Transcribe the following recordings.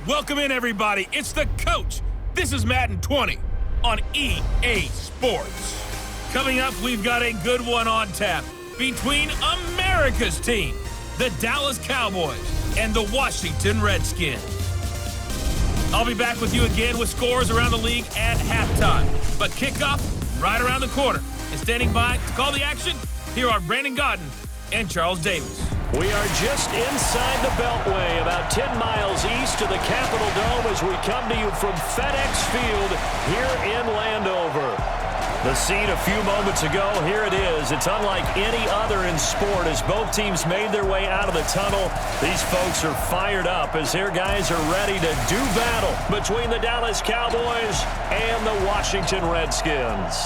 Welcome in, everybody. It's the coach. This is Madden 20 on EA Sports. Coming up, we've got a good one on tap between America's team, the Dallas Cowboys, and the Washington Redskins. I'll be back with you again with scores around the league at halftime. But kickoff right around the corner. And standing by to call the action, here are Brandon Godden and Charles Davis. We are just inside the Beltway, about 10 miles east of the Capitol Dome as we come to you from FedEx Field here in Landover. The scene a few moments ago, here it is. It's unlike any other in sport as both teams made their way out of the tunnel. These folks are fired up as their guys are ready to do battle between the Dallas Cowboys and the Washington Redskins.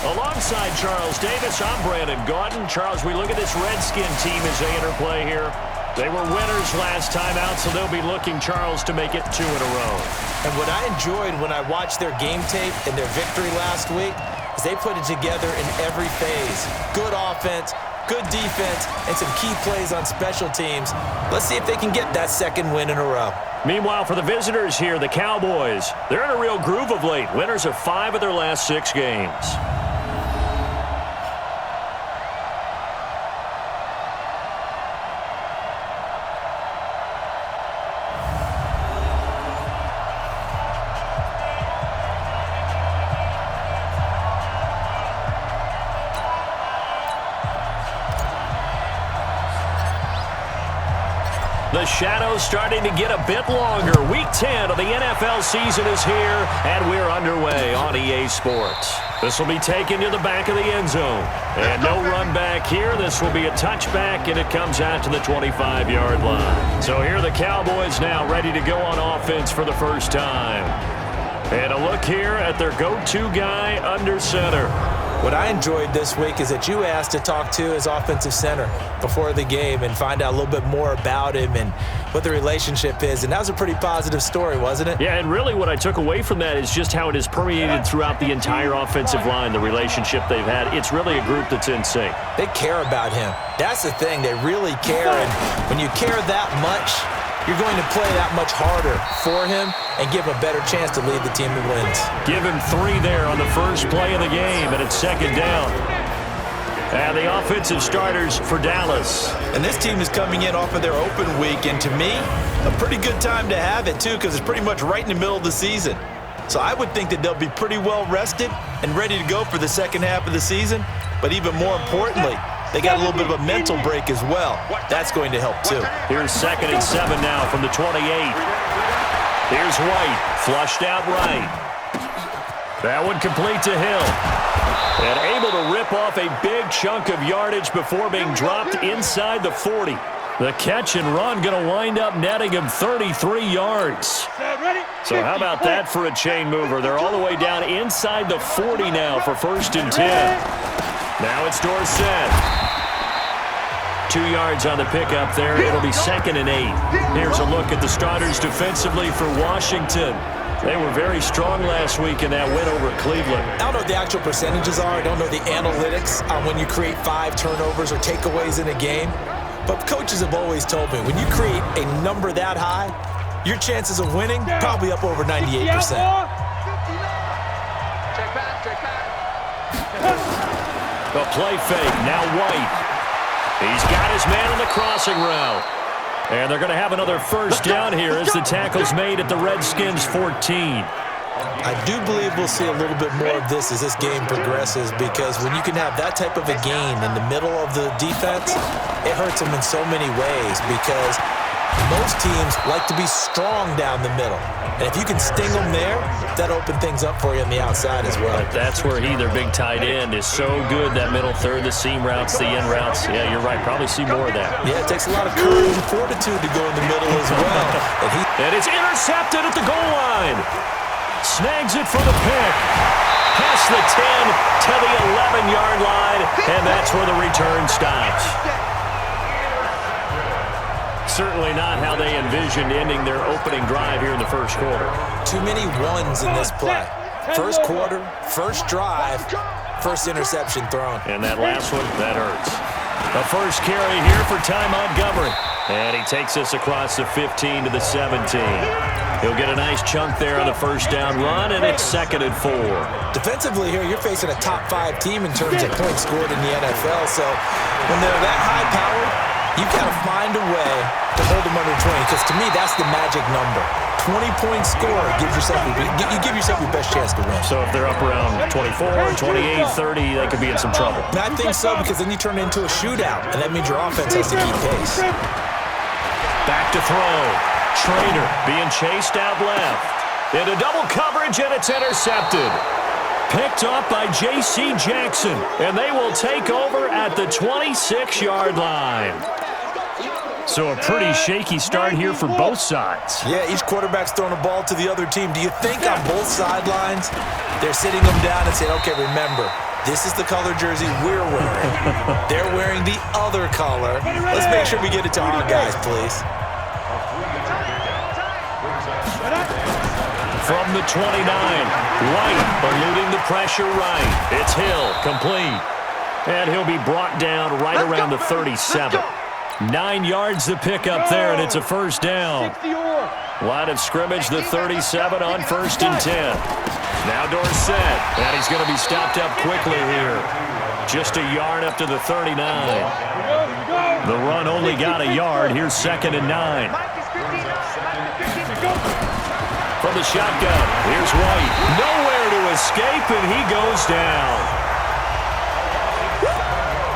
Alongside Charles Davis, I'm Brandon Godden. Charles, we look at this Redskin team as they interplay here. They were winners last time out, so they'll be looking, Charles, to make it 2 in a row. And what I enjoyed when I watched their game tape and their victory last week is they put it together in every phase. Good offense, good defense, and some key plays on special teams. Let's see if they can get that second win in a row. Meanwhile, for the visitors here, the Cowboys, they're in a real groove of late. Winners of 5 of their last 6 games. The shadow's starting to get a bit longer. Week 10 of the NFL season is here, and we're underway on EA Sports. This will be taken to the back of the end zone. And no run back here. This will be a touchback, and it comes out to the 25-yard line. So here are the Cowboys now ready to go on offense for the first time. And a look here at their go-to guy under center. What I enjoyed this week is that you asked to talk to his offensive center before the game and find out a little bit more about him and what the relationship is. And that was a pretty positive story, wasn't it? Yeah, and really what I took away from that is just how it has permeated throughout the entire offensive line, the relationship they've had. It's really a group that's in sync. They care about him. That's the thing. They really care. And when you care that much, you're going to play that much harder for him and give him a better chance to lead the team to wins. Give him 3 there on the first play of the game, and it's second down. And the offensive starters for Dallas. And this team is coming in off of their open week, and to me, a pretty good time to have it, too, because it's pretty much right in the middle of the season. So I would think that they'll be pretty well rested and ready to go for the second half of the season. But even more importantly, they got a little bit of a mental break as well. That's going to help, too. Here's 2nd and 7 now from the 28. Here's White, flushed out right. That one complete to Hill. And able to rip off a big chunk of yardage before being dropped inside the 40. The catch and run going to wind up netting him 33 yards. So how about that for a chain mover? They're all the way down inside the 40 now for 1st and 10. Now it's Dorsett. 2 yards on the pickup there. It'll be 2nd and 8. Here's a look at the starters defensively for Washington. They were very strong last week in that win over Cleveland. I don't know what the actual percentages are. I don't know the analytics on when you create 5 turnovers or takeaways in a game. But coaches have always told me, when you create a number that high, your chances of winning probably up over 98%. The play fake, now White. He's got his man on the crossing route. And they're going to have another first down here as the tackle's made at the Redskins 14. I do believe we'll see a little bit more of this as this game progresses, because when you can have that type of a gain in the middle of the defense, it hurts them in so many ways, because most teams like to be strong down the middle. And if you can sting them there, that opens things up for you on the outside as well. But that's where their big tight end, is so good, that middle third, the seam routes, the in routes. Yeah, you're right. Probably see more of that. Yeah, it takes a lot of courage and fortitude to go in the middle as well. And it's intercepted at the goal line. Snags it for the pick. Past the 10 to the 11-yard line, and that's where the return stops. Certainly not how they envisioned ending their opening drive here in the first quarter. Too many ones in this play. First quarter, first drive, first interception thrown. And that last one, that hurts. The first carry here for Ty Montgomery. And he takes us across the 15 to the 17. He'll get a nice chunk there on the first down run, and it's 2nd and 4. Defensively here, you're facing a top 5 team in terms of points scored in the NFL. So when they're that high-powered, you got to find a way to hold them under 20, because to me, that's the magic number. 20-point score gives yourself you give yourself your best chance to win. So if they're up around 24, 28, 30, they could be in some trouble. And I think so, because then you turn it into a shootout, and that means your offense has to keep pace. Back to throw. Trainer being chased out left. Into double coverage, and it's intercepted. Picked up by J.C. Jackson, and they will take over at the 26-yard line. So a pretty shaky start here for both sides. Yeah, each quarterback's throwing the ball to the other team. Do you think on both sidelines they're sitting them down and saying, okay, remember, this is the color jersey we're wearing. They're wearing the other color. Let's make sure we get it to our guys, please. From the 29, White eluding the pressure right. It's Hill, complete. And he'll be brought down right around the 37. 9 yards to pick up there, and it's a first down. Line of scrimmage, the 37 on 1st and 10. Now Dorsett, and he's going to be stopped up quickly here. Just a yard up to the 39. The run only got a yard. Here's 2nd and 9. From the shotgun, here's White. Nowhere to escape, and he goes down.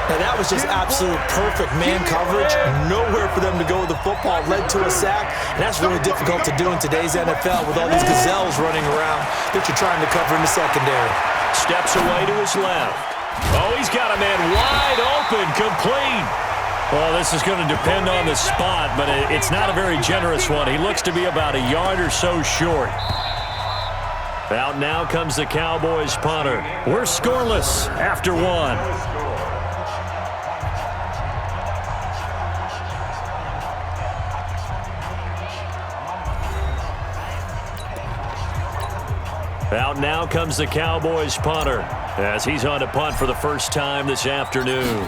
Now that was just absolute perfect man coverage. Nowhere for them to go with the football. Led to a sack, and that's really difficult to do in today's NFL with all these gazelles running around that you're trying to cover in the secondary. Steps away to his left. Oh, he's got a man wide open, complete. Well, this is going to depend on the spot, but it's not a very generous one. He looks to be about a yard or so short. Out now comes the Cowboys punter. We're scoreless after 1. Out now comes the Cowboys punter as he's on to punt for the first time this afternoon.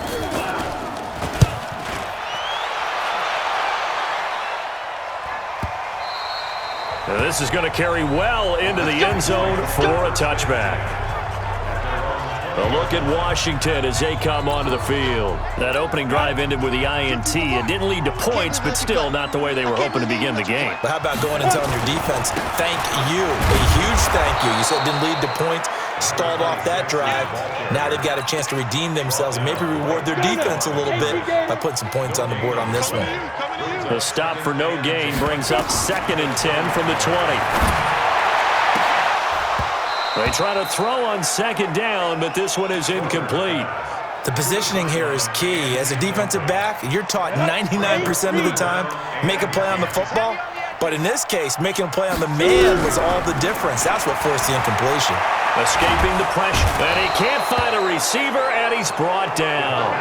Now this is going to carry well into the end zone for a touchback. A look at Washington as they come onto the field. That opening drive ended with the INT. It didn't lead to points, but still not the way they were hoping to begin the game. But how about going and telling your defense, thank you, a huge thank you. You said it didn't lead to points, stalled off that drive. Now they've got a chance to redeem themselves and maybe reward their defense a little bit by putting some points on the board on this one. The stop for no gain brings up 2nd and 10 from the 20. They try to throw on 2nd down, but this one is incomplete. The positioning here is key. As a defensive back, you're taught 99% of the time, make a play on the football. But in this case, making a play on the man was all the difference. That's what forced the incompletion. Escaping the pressure, and he can't find a receiver, and he's brought down.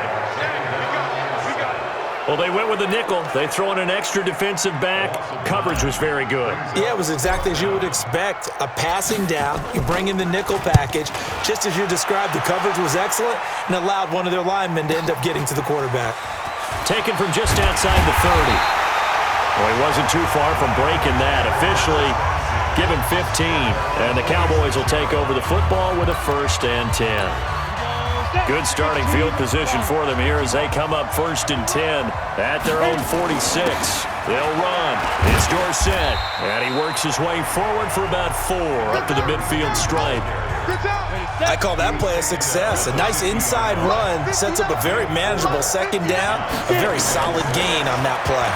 Well, they went with the nickel. They throw in an extra defensive back. Coverage was very good. Yeah, it was exactly as you would expect. A passing down, you bring in the nickel package. Just as you described, the coverage was excellent and allowed one of their linemen to end up getting to the quarterback. Taken from just outside the 30. Well, he wasn't too far from breaking that. Officially given 15, and the Cowboys will take over the football with a 1st and 10. Good starting field position for them here as they come up 1st and 10 at their own 46. They'll run. It's Dorsett, and he works his way forward for about 4 up to the midfield stripe. I call that play a success. A nice inside run sets up a very manageable 2nd down, a very solid gain on that play.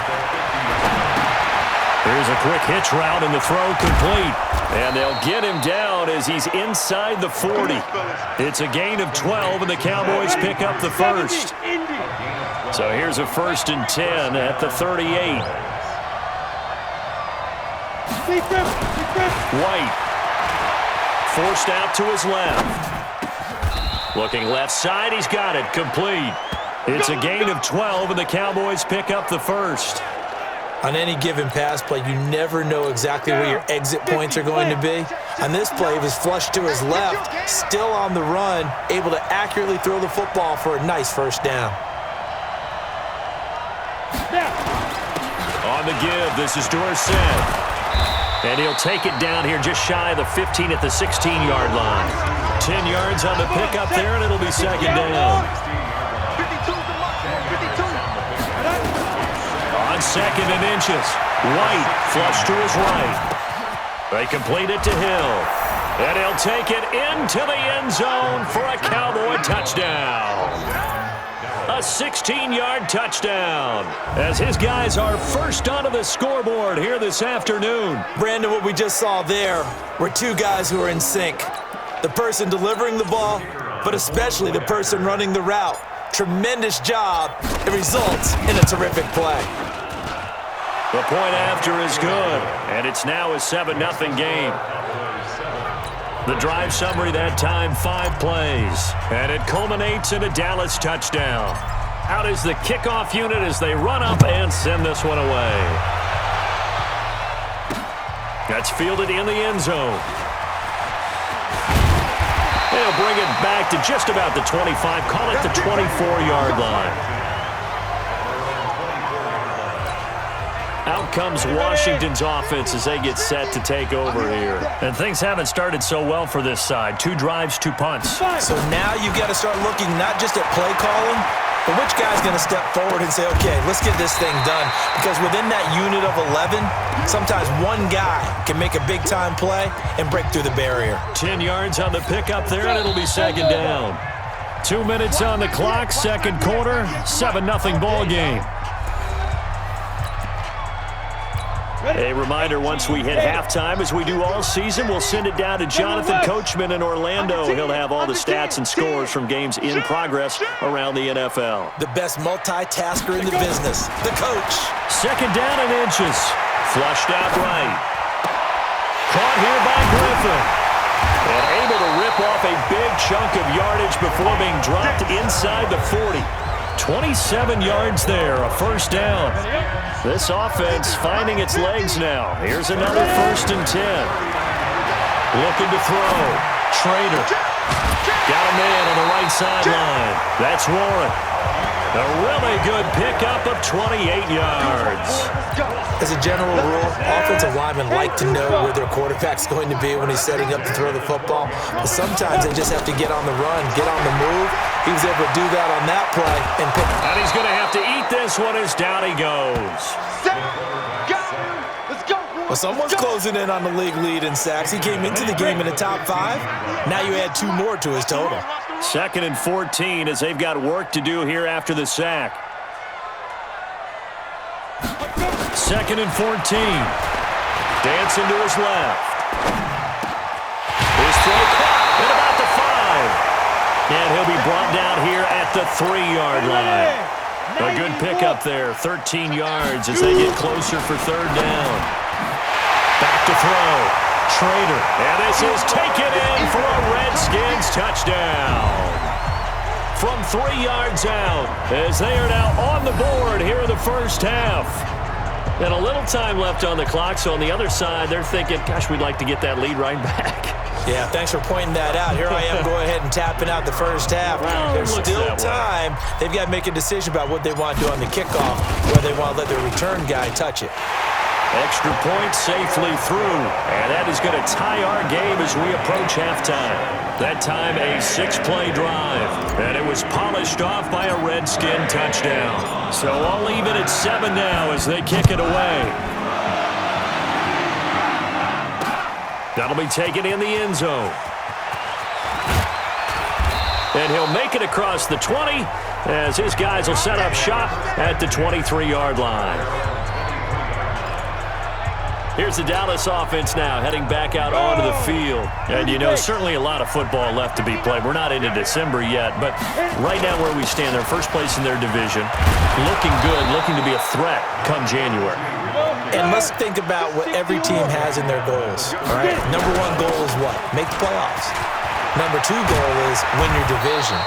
Here's a quick hitch route, and the throw complete. And they'll get him down as he's inside the 40. It's a gain of 12, and the Cowboys pick up the 1st. So here's a 1st and 10 at the 38. White forced out to his left. Looking left side, he's got it, complete. It's a gain of 12, and the Cowboys pick up the 1st. On any given pass play, you never know exactly where your exit points are going to be. On this play, he was flushed to his left, still on the run, able to accurately throw the football for a nice 1st down. On the give, this is Dorsett. And he'll take it down here just shy of the 15 at the 16-yard line. 10 yards on the pickup there, and it'll be second down. On second and inches, White flush to his right. They complete it to Hill. And he'll take it into the end zone for a Cowboy touchdown. A 16-yard touchdown as his guys are first onto the scoreboard here this afternoon. Brandon, what we just saw there were two guys who are in sync. The person delivering the ball, but especially the person running the route. Tremendous job. It results in a terrific play. The point after is good, and it's now a 7-0 game. The drive summary that time, 5 plays. And it culminates in a Dallas touchdown. Out is the kickoff unit as they run up and send this one away. That's fielded in the end zone. They'll bring it back to just about the 25, call it the 24-yard line. Out comes Washington's offense as they get set to take over here. And things haven't started so well for this side. 2 drives, 2 punts. So now you've got to start looking not just at play calling, but which guy's going to step forward and say, okay, let's get this thing done. Because within that unit of 11, sometimes one guy can make a big-time play and break through the barrier. 10 yards on the pickup there, and it'll be second down. 2 minutes on the clock, second quarter, 7-0 ball game. A reminder, once we hit halftime, as we do all season, we'll send it down to Jonathan Coachman in Orlando. He'll have all the stats and scores from games in progress around the NFL. The best multitasker in the business, the coach. Second down and inches. Flushed out right. Caught here by Griffin. And able to rip off a big chunk of yardage before being dropped inside the 40. 27 yards there, a first down. This offense finding its legs now. Here's another 1st and 10. Looking to throw. Trader. Got a man on the right sideline. That's Warren. A really good pickup of 28 yards. As a general rule, offensive linemen like to know where their quarterback's going to be when he's setting up to throw the football. But sometimes they just have to get on the run, get on the move. He was able to do that on that play and pick. And he's going to have to eat this one as down he goes. Well, someone's closing in on the league lead in sacks. He came into the game in the top 5. Now you add 2 more to his total. 2nd and 14 as they've got work to do here after the sack. 2nd and 14. Dancing to his left. His throw caught at about the 5. And he'll be brought down here at the 3-yard line. A good pickup there, 13 yards as they get closer for 3rd down. Back to throw. Trader. And this is taken in for a Redskins touchdown. From 3 yards out as they are now on the board here in the first half. And a little time left on the clock, so on the other side, they're thinking, gosh, we'd like to get that lead right back. Yeah, thanks for pointing that out. Here I am going ahead and tapping out the first half. Well, there's still time. They've got to make a decision about what they want to do on the kickoff, whether they want to let their return guy touch it. Extra point safely through, and that is going to tie our game as we approach halftime. That time a 6-play drive, and it was polished off by a Redskin touchdown. So all even at 7 now as they kick it away. That'll be taken in the end zone. And he'll make it across the 20 as his guys will set up shop at the 23-yard line. Here's the Dallas offense now heading back out onto the field. And, you know, certainly a lot of football left to be played. We're not into December yet, but right now where we stand, they're first place in their division. Looking good, looking to be a threat come January. And let's think about what every team has in their goals, all right? Number 1 goal is what? Make the playoffs. Number 2 goal is win your division.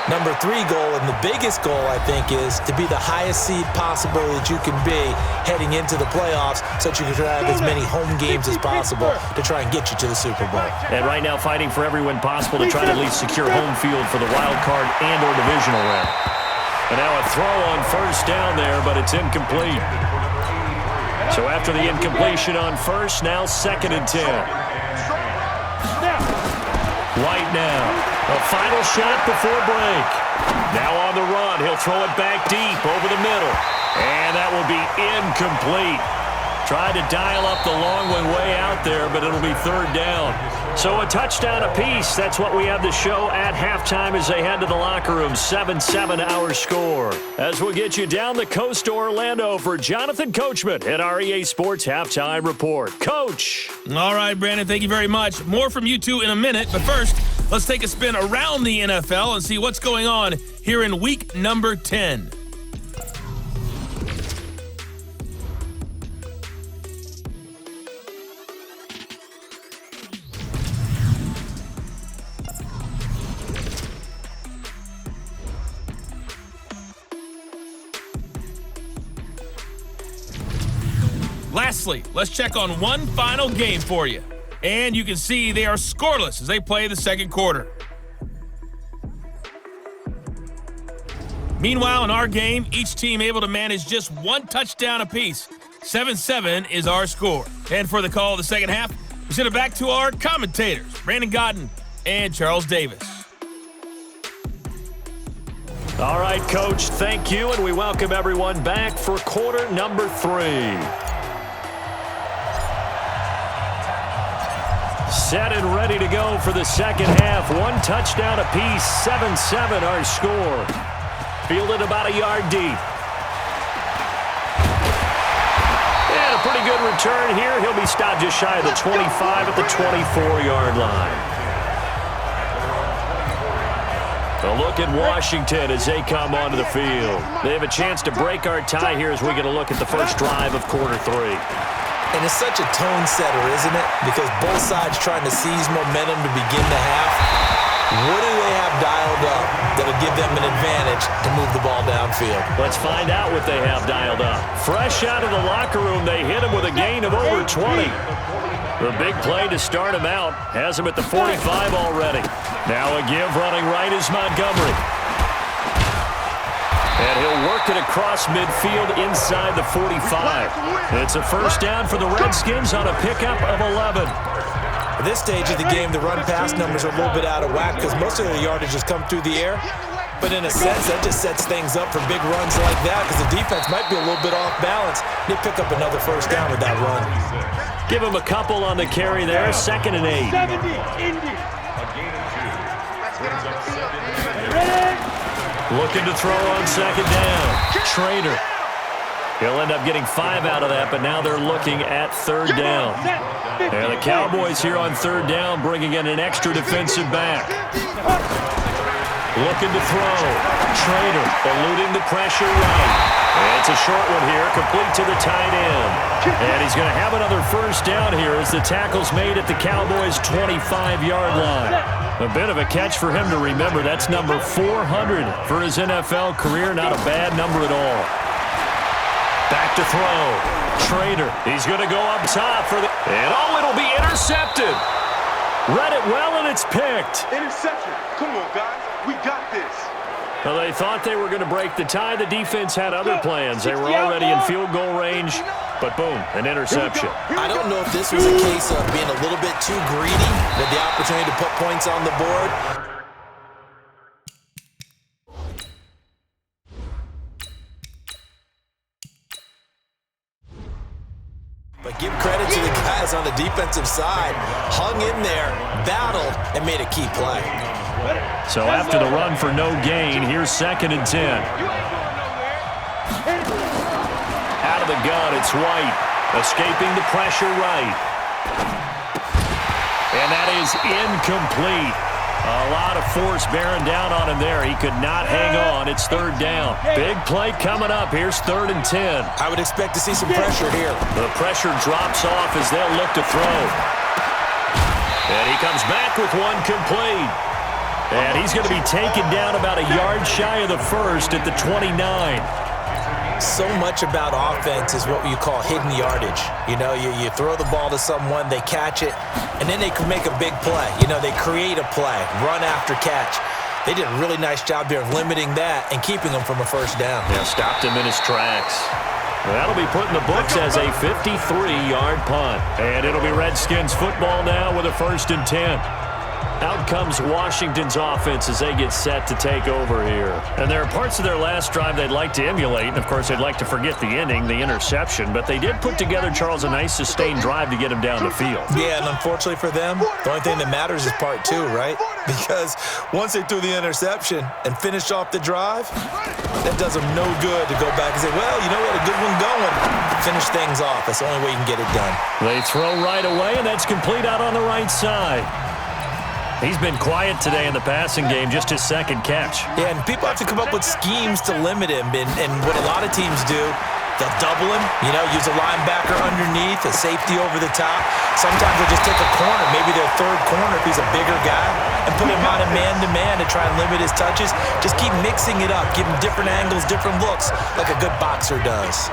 Number 3 goal, and the biggest goal, I think, is to be the highest seed possible that you can be heading into the playoffs so that you can have as many home games as possible to try and get you to the Super Bowl. And right now fighting for every win possible to try to at least secure home field for the wild card and or divisional round. And now a throw on first down there, but it's incomplete. So after the incompletion on first, now 2nd and 10. White now. A final shot before break. Now on the run. He'll throw it back deep over the middle. And that will be incomplete. Tried to dial up the long way out there, but it'll be 3rd down. So a touchdown apiece. That's what we have to show at halftime as they head to the locker room. 7-7 our score. As we'll get you down the coast to Orlando for Jonathan Coachman at our EA Sports Halftime Report. Coach. All right, Brandon, thank you very much. More from you two in a minute, but first, let's take a spin around the NFL and see what's going on here in week number 10. Lastly, let's check on one final game for you. And you can see they are scoreless as they play the second quarter. Meanwhile, in our game, each team able to manage just one touchdown apiece. 7-7 is our score. And for the call of the second half, we send it back to our commentators, Brandon Godden and Charles Davis. All right, Coach, thank you, and we welcome everyone back for quarter number 3. Set and ready to go for the second half. One touchdown apiece, 7-7 our score. Fielded about a yard deep. And a pretty good return here. He'll be stopped just shy of the 25 at the 24-yard line. A look at Washington as they come onto the field. They have a chance to break our tie here as we get a look at the first drive of quarter 3. And it's such a tone setter, isn't it? Because both sides trying to seize momentum to begin the half. What do they have dialed up that'll give them an advantage to move the ball downfield? Let's find out what they have dialed up. Fresh out of the locker room, they hit him with a gain of over 20. The big play to start him out has him at the 45 already. Now a give running right is Montgomery. And he'll work it across midfield inside the 45. It's a first down for the Redskins on a pickup of 11. At this stage of the game, the run-pass numbers are a little bit out of whack because most of the yardage has come through the air. But in a sense, that just sets things up for big runs like that because the defense might be a little bit off balance. They pick up another first down with that run. Give him a couple on the carry there, 2nd and 8. Looking to throw on second down. Trader. He'll end up getting 5 out of that, but now they're looking at 3rd down. And the Cowboys here on 3rd down bringing in an extra defensive back. Looking to throw. Trader eluding the pressure right. And it's a short one here, complete to the tight end. And he's going to have another first down here as the tackle's made at the Cowboys' 25-yard line. A bit of a catch for him to remember. That's number 400 for his NFL career. Not a bad number at all. Back to throw. Trader. He's going to go up top for the... And it'll be intercepted. Read it well, and it's picked. Interception. Come on, guys. We got this. Well, they thought they were going to break the tie. The defense had other plans. They were already in field goal range, but boom, an interception. I don't know if this was a case of being a little bit too greedy with the opportunity to put points on the board. But give credit to the guys on the defensive side. Hung in there, battled, and made a key play. So after the run for no gain, here's 2nd and 10. Out of the gun, it's White. Escaping the pressure right. And that is incomplete. A lot of force bearing down on him there. He could not hang on. It's 3rd down. Big play coming up. Here's 3rd and 10. I would expect to see some pressure here. The pressure drops off as they'll look to throw. And he comes back with one complete. And he's going to be taken down about a yard shy of the first at the 29. So much about offense is what you call hidden yardage. You know, you throw the ball to someone, they catch it, and then they can make a big play. You know, they create a play, run after catch. They did a really nice job there of limiting that and keeping him from a first down. Yeah, stopped him in his tracks. That'll be put in the books as a 53-yard punt. And it'll be Redskins football now with a 1st and 10. Out comes Washington's offense as they get set to take over here. And there are parts of their last drive they'd like to emulate. And, of course, they'd like to forget the ending, the interception. But they did put together, Charles, a nice sustained drive to get him down the field. Yeah, and unfortunately for them, the only thing that matters is part 2, right? Because once they threw the interception and finished off the drive, that does them no good to go back and say, well, you know what, a good one going. Finish things off. That's the only way you can get it done. They throw right away, and that's complete out on the right side. He's been quiet today in the passing game, just his 2nd catch. Yeah, and people have to come up with schemes to limit him. And what a lot of teams do, they'll double him, use a linebacker underneath, a safety over the top. Sometimes they'll just take a corner, maybe their 3rd corner if he's a bigger guy, and put him on a man-to-man to try and limit his touches. Just keep mixing it up, give him different angles, different looks, like a good boxer does.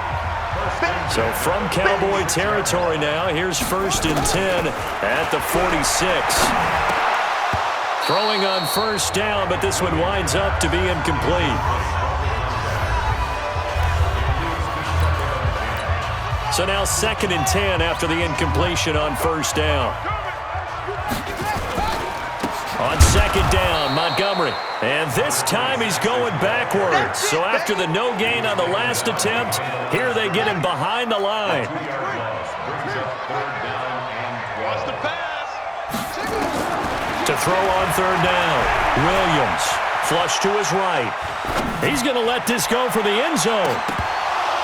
So from Cowboy territory now, here's 1st and 10 at the 46. Throwing on 1st down, but this one winds up to be incomplete. So now 2nd and 10 after the incompletion on 1st down. On 2nd down, Montgomery. And this time he's going backwards. So after the no gain on the last attempt, here they get him behind the line. To throw on 3rd down, Williams. Flush to his right. He's going to let this go for the end zone.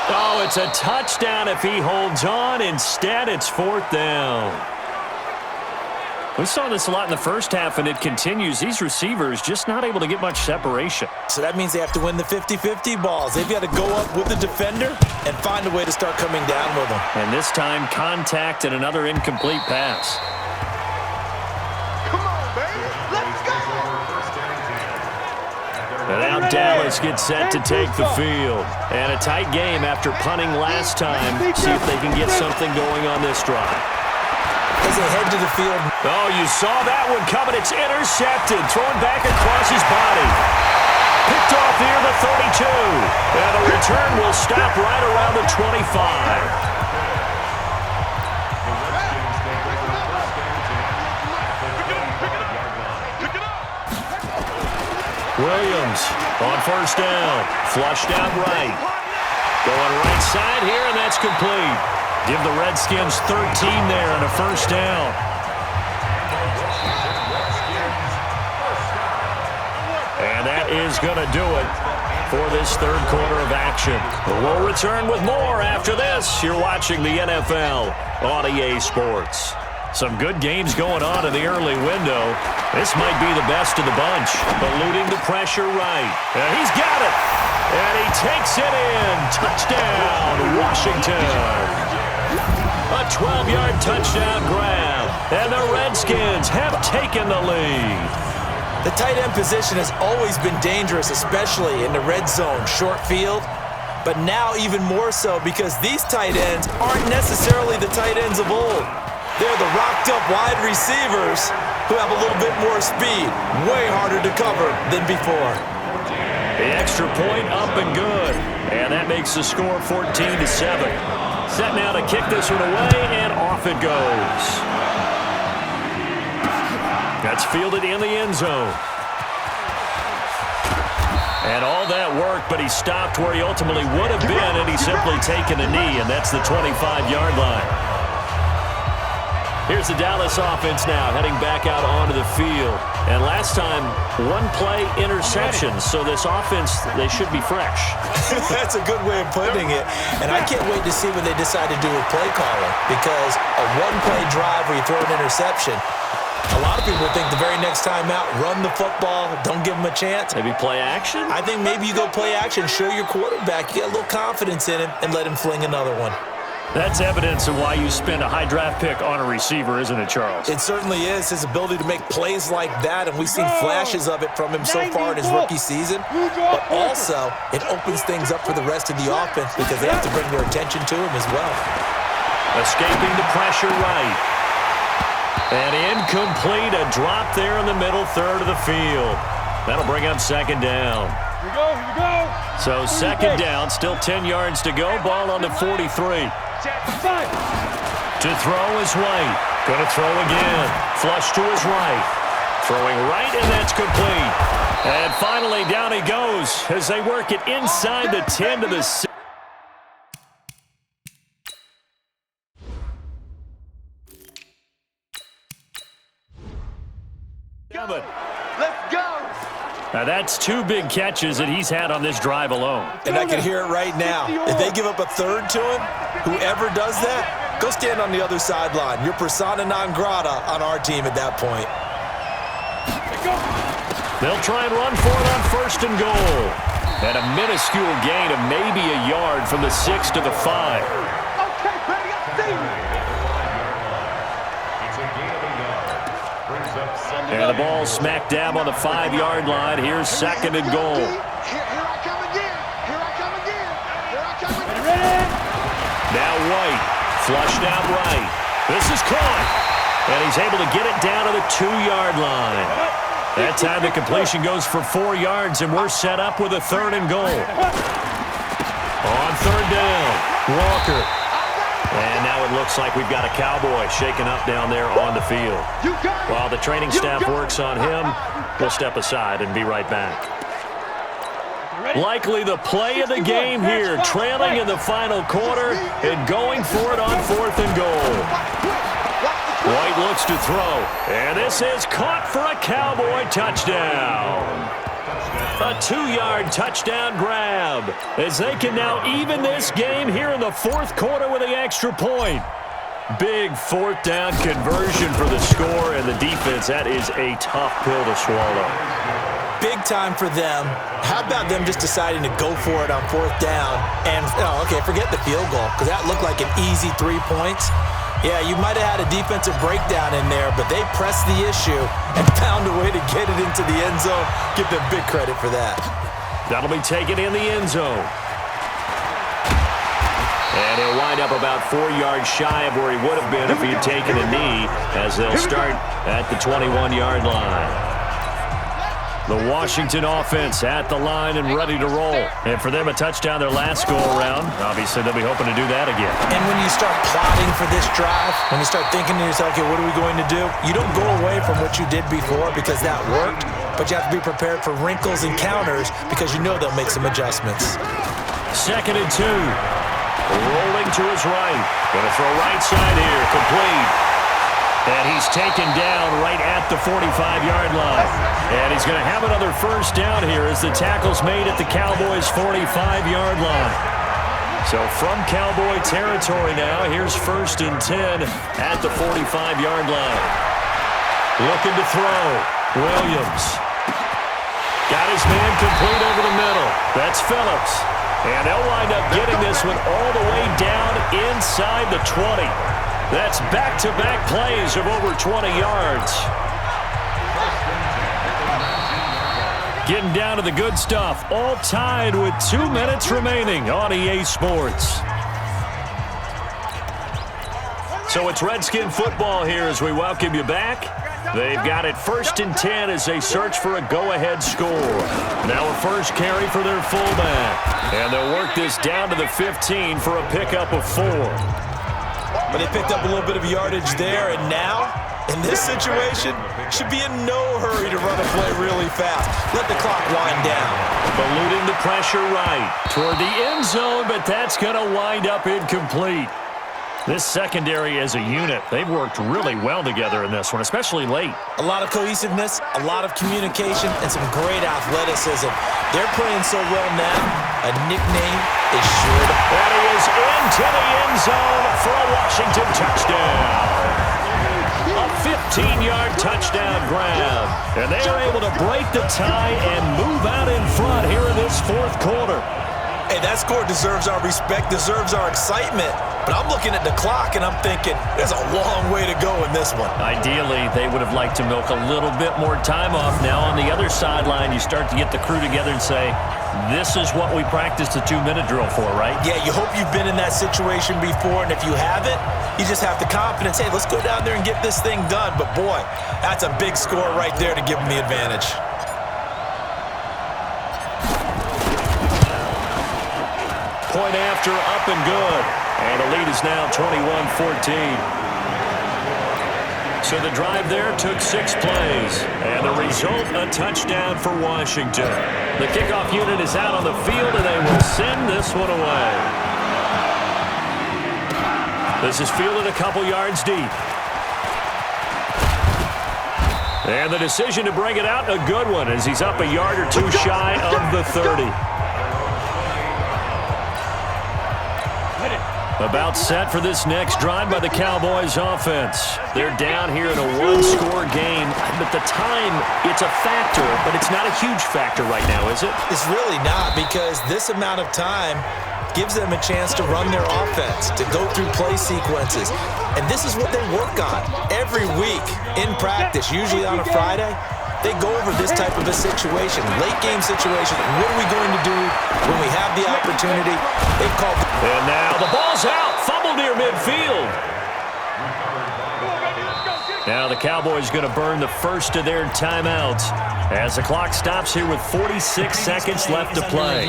Oh, it's a touchdown if he holds on. Instead, it's 4th down. We saw this a lot in the first half, and it continues. These receivers just not able to get much separation. So that means they have to win the 50-50 balls. They've got to go up with the defender and find a way to start coming down with them. And this time, contact and another incomplete pass. And now Dallas gets set to take the field. And a tight game after punting last time. See if they can get something going on this drive. As they head to the field. Oh, you saw that one coming. It's intercepted. Thrown back across his body. Picked off near the 32. And the return will stop right around the 25. Williams on 1st down. Flushed out right. Going right side here, and that's complete. Give the Redskins 13 there and a 1st down. And that is going to do it for this 3rd quarter of action. We'll return with more after this. You're watching the NFL on EA Sports. Some good games going on in the early window. This might be the best of the bunch. Eluding the pressure right. And he's got it. And he takes it in. Touchdown, Washington. A 12-yard touchdown grab. And the Redskins have taken the lead. The tight end position has always been dangerous, especially in the red zone, short field. But now even more so because these tight ends aren't necessarily the tight ends of old. They're the rocked-up wide receivers who have a little bit more speed. Way harder to cover than before. The extra point up and good. And that makes the score 14-7. Set now to kick this one away, and off it goes. That's fielded in the end zone. And all that work, but he stopped where he ultimately would have been, and he's simply taken a knee, and that's the 25-yard line. Here's the Dallas offense now, heading back out onto the field. And last time, one-play interceptions, so this offense, they should be fresh. That's a good way of putting it. And I can't wait to see what they decide to do with play calling, because a one-play drive where you throw an interception, a lot of people think the very next time out, run the football, don't give them a chance. Maybe play action? I think maybe you go play action, show your quarterback, you get a little confidence in him, and let him fling another one. That's evidence of why you spend a high draft pick on a receiver, isn't it, Charles? It certainly is. His ability to make plays like that, and we've seen flashes of it from him so far in his rookie season. But also, it opens things up for the rest of the offense because they have to bring their attention to him as well. Escaping the pressure right. And incomplete, a drop there in the middle third of the field. That'll bring up 2nd down. So second down, still 10 yards to go. Ball on the 43. To throw is White. Going to throw again. Flush to his right. Throwing right, and that's complete. And finally, down he goes as they work it inside the 10 to the 6. Let's go. Now that's 2 big catches that he's had on this drive alone. And I can hear it right now. If they give up a third to him, whoever does that, go stand on the other sideline. You're persona non grata on our team at that point. They'll try and run for it on first and goal. And a minuscule gain of maybe a yard from the 6 to the 5. Okay, buddy, I see you. And the ball smack dab on the 5-yard line. Here's second and goal. Here I come again. Here I come again. Here I come again. Now White, flushed out right. This is caught. And he's able to get it down to the 2-yard line. That time the completion goes for 4 yards, and we're set up with a third and goal. On third down, Walker. And now it looks like we've got a Cowboy shaking up down there on the field. While the training staff works on him, we'll step aside and be right back. Likely the play of the game here, trailing in the final quarter and going for it on fourth and goal. White looks to throw, and this is caught for a Cowboy touchdown. A 2-yard touchdown grab as they can now even this game here in the fourth quarter with the extra point. Big fourth down conversion for the score, and the defense, that is a tough pill to swallow. Big time for them. How about them just deciding to go for it on fourth down? And, okay, forget the field goal, because that looked like an easy 3 points. Yeah, you might have had a defensive breakdown in there, but they pressed the issue and found a way to get it into the end zone. Give them big credit for that. That'll be taken in the end zone. And he'll wind up about 4 yards shy of where he would have been if he had taken a knee, as they'll start at the 21-yard line. The Washington offense at the line and ready to roll. And for them, a touchdown their last go-around. Obviously, they'll be hoping to do that again. And when you start plotting for this drive, when you start thinking to yourself, okay, what are we going to do? You don't go away from what you did before because that worked, but you have to be prepared for wrinkles and counters because you know they'll make some adjustments. Second and 2. Rolling to his right. Going to throw right side here. Complete. And he's taken down right at the 45-yard line. And he's going to have another first down here as the tackle's made at the Cowboys' 45-yard line. So from Cowboy territory now, here's first and 10 at the 45-yard line. Looking to throw. Williams. Got his man complete over the middle. That's Phillips. And they'll wind up getting this one all the way down inside the 20. That's back-to-back plays of over 20 yards. Getting down to the good stuff. All tied with 2 minutes remaining on EA Sports. So it's Redskin football here as we welcome you back. They've got it first and 10 as they search for a go-ahead score. Now a first carry for their fullback. And they'll work this down to the 15 for a pickup of 4. But they picked up a little bit of yardage there, and now, in this situation, should be in no hurry to run a play really fast. Let the clock wind down. Eluding the pressure right toward the end zone, but that's going to wind up incomplete. This secondary as a unit, they've worked really well together in this one, especially late. A lot of cohesiveness, a lot of communication, and some great athleticism. They're playing so well now, a nickname is sure to... And he is into the end zone for a Washington touchdown. A 15-yard touchdown grab. And they are able to break the tie and move out in front here in this fourth quarter. Hey, that score deserves our respect, deserves our excitement. But I'm looking at the clock, and I'm thinking, there's a long way to go in this one. Ideally, they would have liked to milk a little bit more time off. Now, on the other sideline, you start to get the crew together and say, this is what we practiced a 2-minute drill for, right? Yeah, you hope you've been in that situation before, and if you haven't, you just have the confidence, hey, let's go down there and get this thing done. But, boy, that's a big score right there to give them the advantage. point after, up and good. And the lead is now 21-14. So the drive there took 6 plays. And the result, a touchdown for Washington. The kickoff unit is out on the field, and they will send this one away. This is fielded a couple yards deep. And the decision to bring it out, a good one, as he's up a yard or two shy of the 30. About set for this next drive by the Cowboys offense. They're down here in a one-score game. But the time, it's a factor, but it's not a huge factor right now, is it? It's really not, because this amount of time gives them a chance to run their offense, to go through play sequences. And this is what they work on every week in practice, usually on a Friday. They go over this type of a situation, late game situation. What are we going to do when we have the opportunity? They've called. And now the ball's out. Fumble near midfield. Now the Cowboys going to burn the first of their timeouts as the clock stops here with 46 seconds left to play.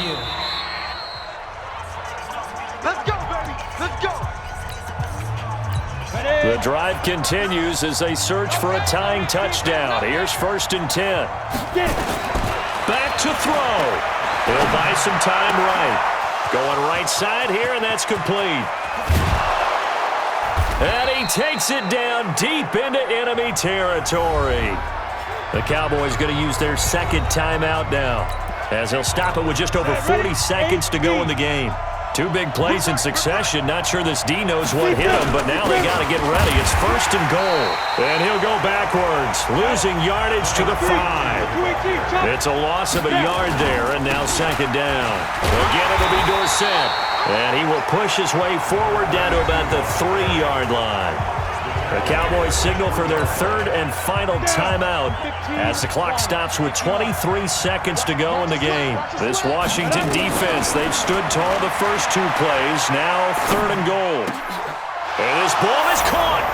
Let's go, baby. Let's go. The drive continues as they search for a tying touchdown. Here's 1st and 10. Back to throw. He'll buy some time right. Going right side here, and that's complete. And he takes it down deep into enemy territory. The Cowboys going to use their second timeout now, as they'll stop it with just over 40 seconds to go in the game. 2 big plays in succession. Not sure this D knows what hit him, but now they got to get ready. It's 1st and goal. And he'll go backwards, losing yardage to the 5. It's a loss of a yard there, and now 2nd down. Again, it'll be Dorsett. And he will push his way forward down to about the 3-yard line. The Cowboys signal for their 3rd and final timeout as the clock stops with 23 seconds to go in the game. This Washington defense, they've stood tall the first 2 plays. Now 3rd and goal. And this ball is caught.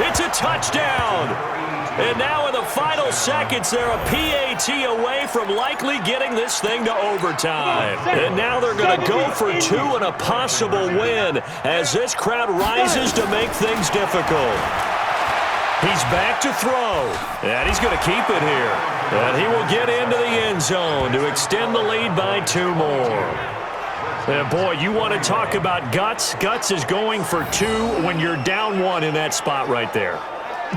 It's a touchdown. And now in the final seconds, they're a PAT away from likely getting this thing to overtime. And now they're going to go for 2 and a possible win as this crowd rises to make things difficult. He's back to throw, and he's going to keep it here. And he will get into the end zone to extend the lead by 2 more. And boy, you want to talk about guts. Guts is going for 2 when you're down 1 in that spot right there.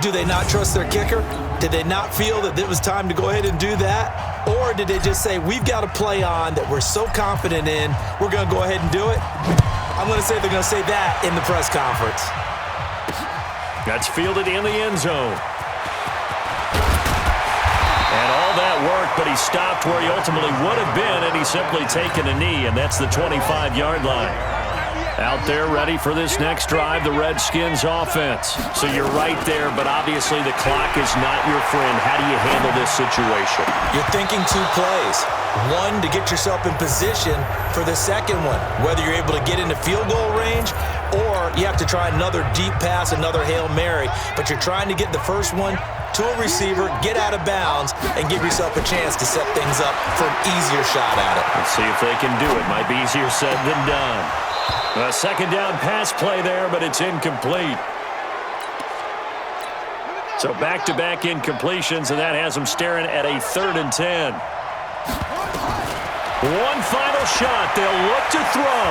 Do they not trust their kicker? Did they not feel that it was time to go ahead and do that? Or did they just say, we've got a play on that we're so confident in, we're going to go ahead and do it? I'm going to say they're going to say that in the press conference. That's fielded in the end zone. And all that worked, but he stopped where he ultimately would have been, and he's simply taken a knee, and that's the 25-yard line. Out there ready for this next drive, the Redskins offense. So you're right there, but obviously the clock is not your friend. How do you handle this situation? You're thinking 2 plays. 1 to get yourself in position for the second one, whether you're able to get into field goal range or you have to try another deep pass, another Hail Mary. But you're trying to get the first one to a receiver, get out of bounds, and give yourself a chance to set things up for an easier shot at it. Let's see if they can do it. Might be easier said than done. A 2nd down pass play there, but it's incomplete. So back-to-back incompletions, and that has them staring at a 3rd and 10. One final shot. They'll look to throw.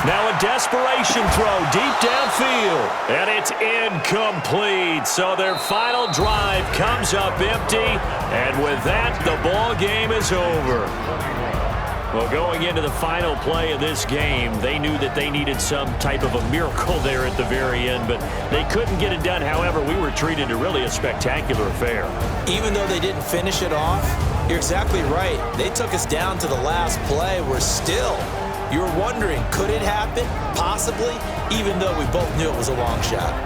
Now a desperation throw deep downfield. And it's incomplete. So their final drive comes up empty. And with that, the ball game is over. Well, going into the final play of this game, they knew that they needed some type of a miracle there at the very end, but they couldn't get it done. However, we were treated to really a spectacular affair. Even though they didn't finish it off, you're exactly right. They took us down to the last play. We're still, you were wondering, could it happen? Possibly, even though we both knew it was a long shot.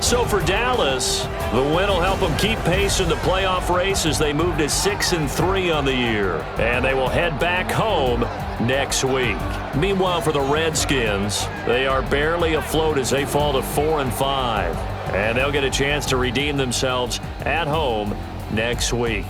So for Dallas, the win will help them keep pace in the playoff race as they move to 6-3 on the year. And they will head back home next week. Meanwhile, for the Redskins, they are barely afloat as they fall to 4-5. And they'll get a chance to redeem themselves at home next week.